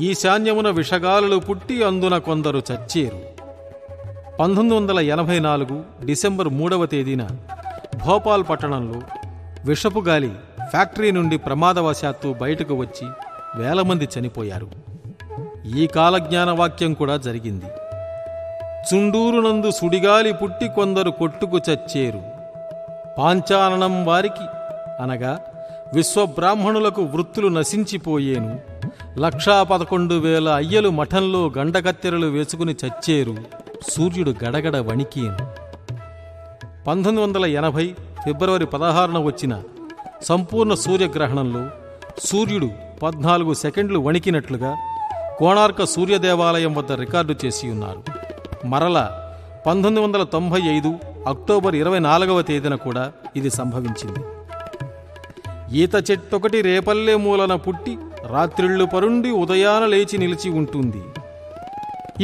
ఈశాన్యమున విషగాలులు పుట్టి అందున కొందరు చచ్చేరు. 1984 డిసెంబర్ 3వ తేదీన భోపాల్ పట్టణంలో విషపు గాలి ఫ్యాక్టరీ నుండి ప్రమాదవశాత్తు బయటకు వచ్చి వేల మంది చనిపోయారు. ఈ కాలజ్ఞాన వాక్యం కూడా జరిగింది. చుండూరునందు సుడిగాలి పుట్టి కొందరు కొట్టుకు చచ్చేరు. పాంచాననం వారికి అనగా విశ్వబ్రాహ్మణులకు వృత్తులు నశించిపోయేను. 1,11,000 అయ్యలు మఠంలో గండకత్తెరలు వేసుకుని చచ్చేరు. సూర్యుడు గడగడ వణికేను. 1980 ఫిబ్రవరి 16న వచ్చిన సంపూర్ణ సూర్యగ్రహణంలో సూర్యుడు 14 సెకండ్లు వణికినట్లుగా కోణార్క సూర్యదేవాలయం వద్ద రికార్డు చేసి ఉన్నారు. మరల 1995 అక్టోబర్ 24వ తేదీన కూడా ఇది సంభవించింది. ఈత చెట్టొకటి రేపల్లె మూలన పుట్టి రాత్రిళ్ళు పరుండి ఉదయాన లేచి నిలిచి ఉంటుంది.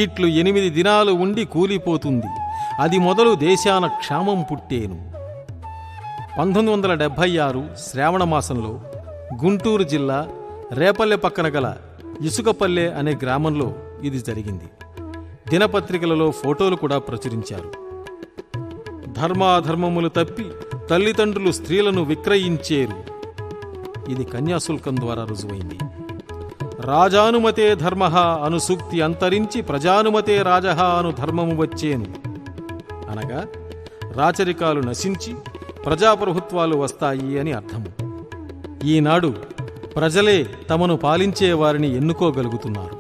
ఇట్లు 8 దినాలు ఉండి కూలిపోతుంది. అది మొదలు దేశాన క్షామం పుట్టేను. 1976 శ్రావణ మాసంలో గుంటూరు జిల్లా రేపల్లె పక్కన గల ఇసుకపల్లె అనే గ్రామంలో ఇది జరిగింది. దినపత్రికలలో ఫోటోలు కూడా ప్రచురించారు. ధర్మాధర్మములు తప్పి తల్లిదండ్రులు స్త్రీలను విక్రయించేరు. ఇది కన్యాశుల్కం ద్వారా రుజువైంది. రాజానుమతే ధర్మః అను సూక్తి అంతరించి ప్రజానుమతే రాజః అను ధర్మము వచ్చేను. అనగా రాచరికాలు నశించి ప్రజాప్రభుత్వాలు వస్తాయి అని అర్థము. ఈనాడు ప్రజలే తమను పాలించే వారిని ఎన్నుకోగలుగుతున్నారు.